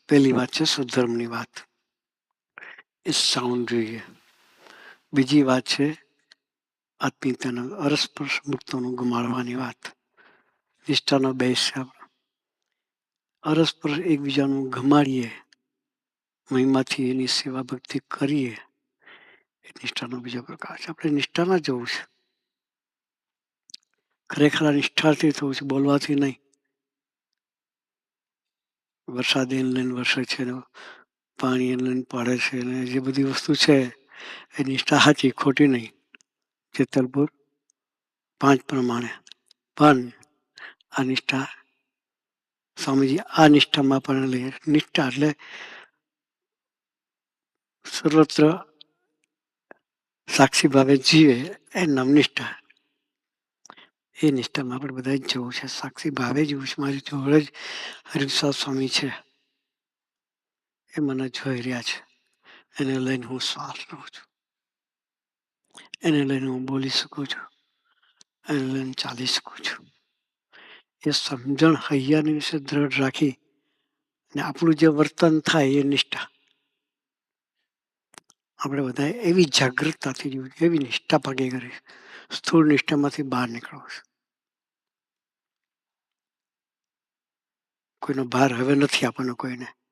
પહેલી વાત છે સદ્ધર્મની વાત, એ સાઉન્ડ જોઈએ. બીજી વાત છે આત્મીયતાના અરસપરસ મુક્તોનું ગુમાડવાની વાત. નિષ્ઠાનો બેસ છે આપણો. અરસપરસ એકબીજાનું ગમાડીએ, મહિમાથી એની સેવા ભક્તિ કરીએ, એ નિષ્ઠાનો બીજો પ્રકાર છે. આપણે નિષ્ઠામાં જવું છે. ખરેખર આ નિષ્ઠાથી થવું છે, બોલવાથી નહીં. વરસાદ એને લઈને વરસે છે, પાણી એને લઈને પાડે છે, અને જે બધી વસ્તુ છે એ નિષ્ઠા સાચી ખોટી નહીં. જેતલપુર 5 પ્રમાણે પણ આ નિષ્ઠા સ્વામીજી આ નિષ્ઠામાં પણ લઈએ. નિષ્ઠા એટલે સર્વત્ર સાક્ષી ભાવે જીવે એ નામ નિષ્ઠા. એ નિષ્ઠામાં આપણે બધા જ જવું છે, સાક્ષી ભાવે જવું છે. મારી જોડે જ હરિપ્રસાદ સ્વામી છે, એ મને જોઈ રહ્યા છે. એને લઈને હું શ્વાસ લઉં છું, એને લઈને હું બોલી શકું છું, એને લઈને ચાલી શકું છું. એ સમજણ હૈયાની વિશે દ્રઢ રાખી અને આપણું જે વર્તન થાય એ નિષ્ઠા. આપણે બધા એવી જાગૃતતાથી જોવું, એવી નિષ્ઠા પાકી કરી, સ્થૂળ નિષ્ઠામાંથી બહાર નીકળવું છે. કોઈનો ભાર હવે નથી આપણને કોઈને.